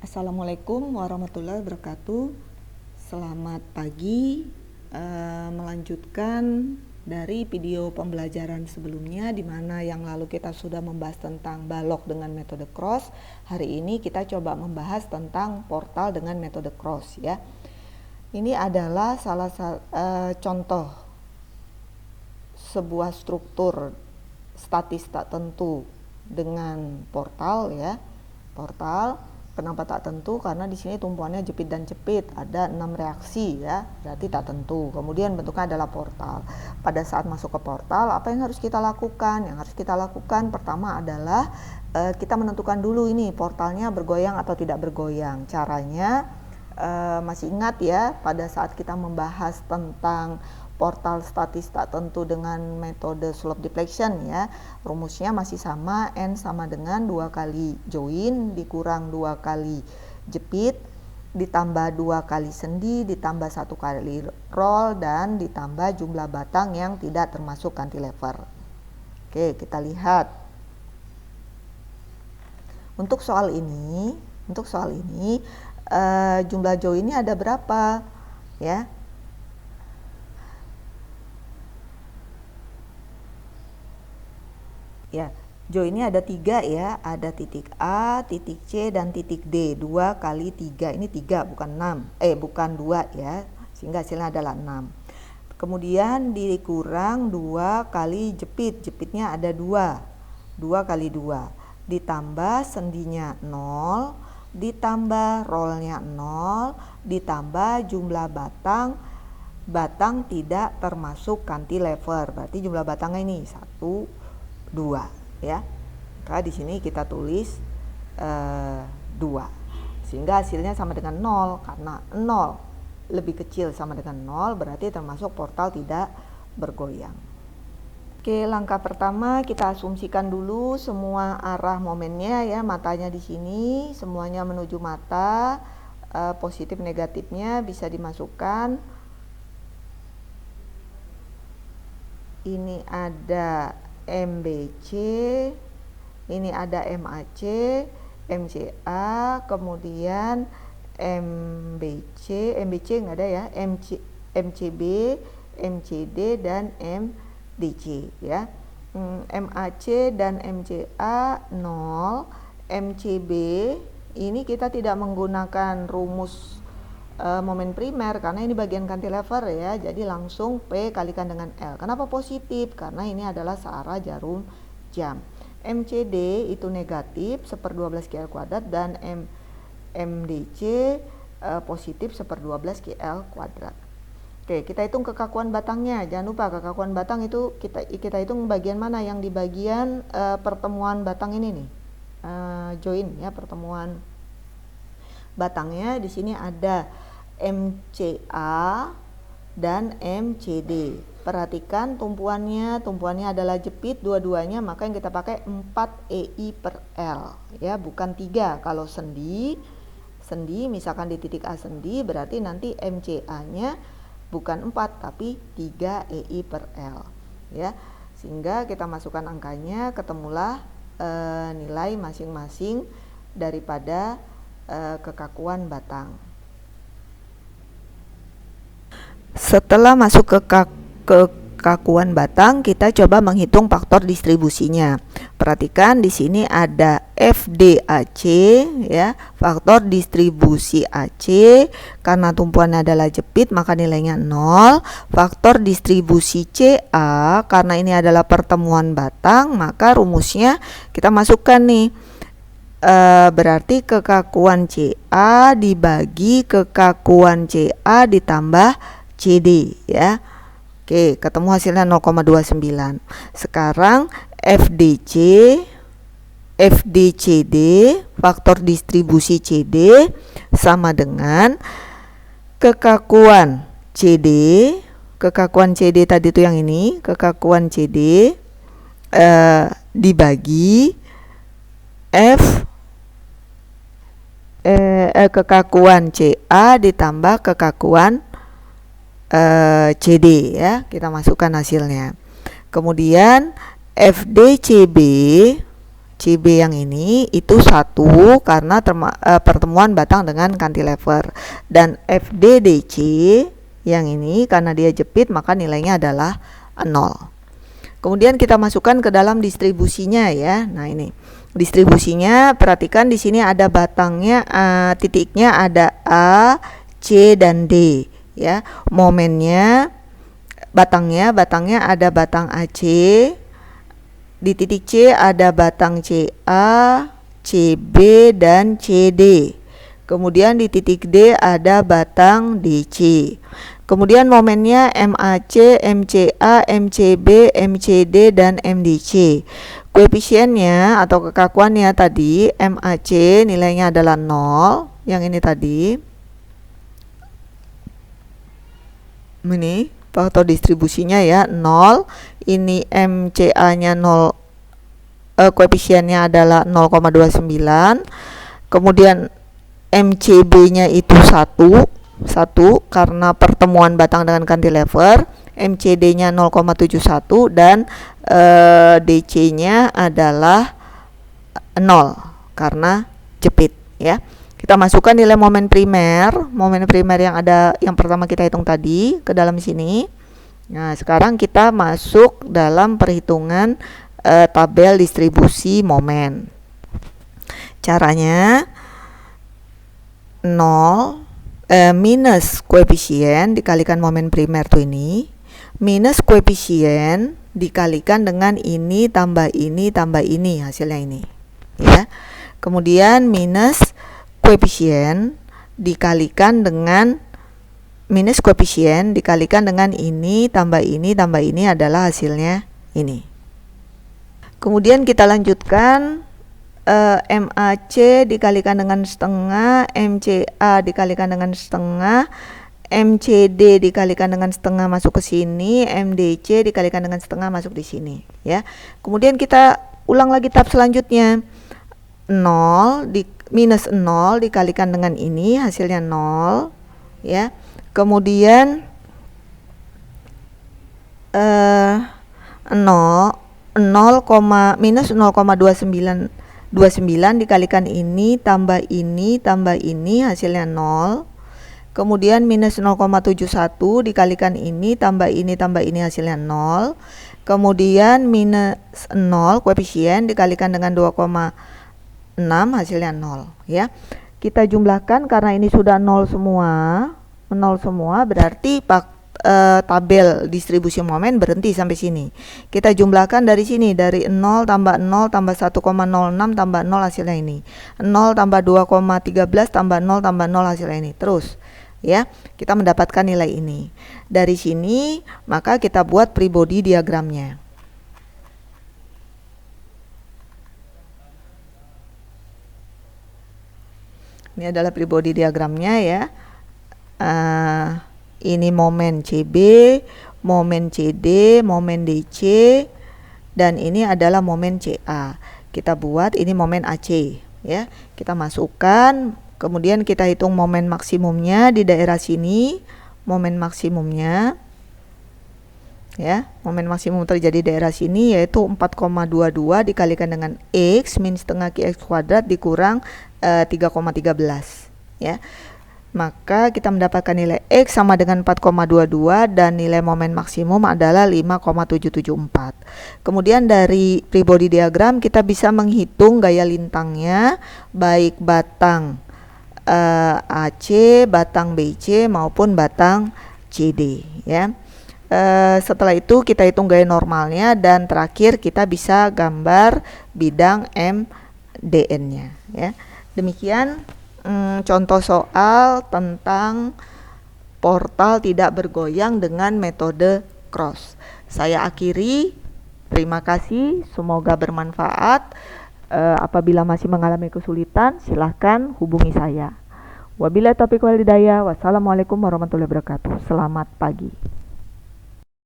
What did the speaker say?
Assalamualaikum warahmatullahi wabarakatuh. Selamat pagi. Melanjutkan dari video pembelajaran sebelumnya, di mana yang lalu kita sudah membahas tentang balok dengan metode cross. Hari ini kita coba membahas tentang portal dengan metode cross ya. Ini adalah salah satu contoh sebuah struktur statis tak tentu dengan portal ya. Portal kenapa tak tentu? Karena di sini tumpuannya jepit dan jepit, ada 6 reaksi ya, berarti tak tentu. Kemudian bentuknya adalah portal. Pada saat masuk ke portal, apa yang harus kita lakukan? Yang harus kita lakukan pertama adalah kita menentukan dulu ini portalnya bergoyang atau tidak bergoyang. Caranya masih ingat ya, pada saat kita membahas tentang portal statis tak tentu dengan metode slope deflection ya, rumusnya masih sama, N sama dengan 2 kali join dikurang 2 kali jepit ditambah 2 kali sendi ditambah 1 kali roll dan ditambah jumlah batang yang tidak termasuk cantilever. Oke, kita lihat untuk soal ini jumlah joinnya ada berapa ya? Ya, joinnya ada 3 ya, ada titik A, titik C, dan titik D. 2 kali 3, ini 3 bukan 6, bukan 2 ya, sehingga hasilnya adalah 6. Kemudian dikurang 2 kali jepit, jepitnya ada 2, 2 kali 2, ditambah sendinya 0, ditambah rollnya 0, ditambah jumlah batang tidak termasuk cantilever, berarti jumlah batangnya ini 1, 2 ya. Maka di sini kita tulis 2 sehingga hasilnya sama dengan 0, karena 0 lebih kecil sama dengan 0 berarti termasuk portal tidak bergoyang. Oke, langkah pertama kita asumsikan dulu semua arah momennya ya, matanya di sini semuanya menuju mata, positif negatifnya bisa dimasukkan. Ini ada MBC, ini ada MAC, MCA, kemudian MBC nggak ada ya, MCB, MCD, dan MDC ya. MAC dan MCA 0, MCB ini kita tidak menggunakan rumus momen primer karena ini bagian cantilever ya, jadi langsung P kalikan dengan L. Kenapa positif? Karena ini adalah searah jarum jam. MCD itu negatif 1/12 QL kuadrat dan MDC positif 1/12 QL kuadrat. Oke, kita hitung kekakuan batangnya. Jangan lupa kekakuan batang itu kita hitung bagian mana, yang di bagian pertemuan batang ini nih, join ya, pertemuan batangnya. Di sini ada MCA dan MCD. Perhatikan tumpuannya adalah jepit dua-duanya, maka yang kita pakai 4 EI per L ya, bukan 3. Kalau sendi misalkan di titik A sendi, berarti nanti MCA nya bukan 4 tapi 3 EI per L ya, sehingga kita masukkan angkanya, ketemulah nilai masing-masing daripada kekakuan batang. Setelah masuk ke kekakuan batang, kita coba menghitung faktor distribusinya. Perhatikan di sini ada FDAC ya, faktor distribusi AC, karena tumpuannya adalah jepit maka nilainya 0. Faktor distribusi CA, karena ini adalah pertemuan batang maka rumusnya kita masukkan nih, berarti kekakuan CA dibagi kekakuan CA ditambah CD ya. Oke, ketemu hasilnya 0,29. Sekarang FDCD, faktor distribusi CD sama dengan kekakuan CD tadi itu yang ini, kekakuan CD dibagi kekakuan CA ditambah kekakuan CD ya, kita masukkan hasilnya. Kemudian FDCB CB yang ini itu 1 karena pertemuan batang dengan cantilever, dan FDDC yang ini karena dia jepit maka nilainya adalah 0. Kemudian kita masukkan ke dalam distribusinya ya. Nah, ini distribusinya, perhatikan di sini ada batangnya, titiknya ada A, C dan D ya. Momennya batangnya ada batang AC, di titik C ada batang CA, CB dan CD. Kemudian di titik D ada batang DC. Kemudian momennya MAC, MCA, MCB, MCD dan MDC. Koefisiennya atau kekakuannya tadi MAC nilainya adalah 0, yang ini tadi. Ini faktor distribusinya ya 0. Ini MCA-nya 0, koefisiennya adalah 0,29. Kemudian MCB-nya itu 1 karena pertemuan batang dengan cantilever. MCD-nya 0,71 dan DC-nya adalah 0 karena jepit ya. Kita masukkan nilai momen primer yang ada yang pertama kita hitung tadi ke dalam sini. Nah, sekarang kita masuk dalam perhitungan tabel distribusi momen. Caranya 0 minus koefisien dikalikan momen primer tuh ini, minus koefisien dikalikan dengan ini tambah ini hasilnya ini ya. Kemudian minus koefisien dikalikan dengan ini tambah ini adalah hasilnya ini. Kemudian kita lanjutkan, MAC dikalikan dengan setengah, MCA dikalikan dengan setengah, MCD dikalikan dengan setengah masuk ke sini, MDC dikalikan dengan setengah masuk di sini ya. Kemudian kita ulang lagi tahap selanjutnya, minus 0 dikalikan dengan ini hasilnya 0 ya. Kemudian 29 dikalikan ini tambah ini hasilnya 0. Kemudian minus 0,71 dikalikan ini tambah ini hasilnya 0. Kemudian minus 0 koefisien dikalikan dengan 2,6 hasilnya 0 ya. Kita jumlahkan karena ini sudah 0 semua berarti tabel distribusi momen berhenti sampai sini. Kita jumlahkan dari sini, dari 0 tambah 1,06 tambah 0 hasilnya ini, 0 tambah 2,13 tambah 0 hasilnya ini, terus ya, kita mendapatkan nilai ini. Dari sini maka kita buat Peabody diagramnya. Ini adalah Peabody diagramnya ya. Ini momen CB, momen CD, momen DC, dan ini adalah momen CA. Kita buat ini momen AC ya. Kita masukkan, kemudian kita hitung momen maksimumnya di daerah sini, momen maksimumnya ya. Momen maksimum terjadi di daerah sini yaitu 4,22 dikalikan dengan X min setengah QX kuadrat dikurang 3,13 ya. Maka kita mendapatkan nilai X sama dengan 4,22 dan nilai momen maksimum adalah 5,774. Kemudian dari Peabody diagram kita bisa menghitung gaya lintangnya, baik batang AC, batang BC maupun batang CD ya. Setelah itu kita hitung gaya normalnya dan terakhir kita bisa gambar bidang MDN-nya ya. Demikian contoh soal tentang portal tidak bergoyang dengan metode cross. Saya akhiri, terima kasih, semoga bermanfaat. Apabila masih mengalami kesulitan, silahkan hubungi saya. Wabillahi taufiq wal hidayah. Wassalamualaikum warahmatullahi wabarakatuh. Selamat pagi.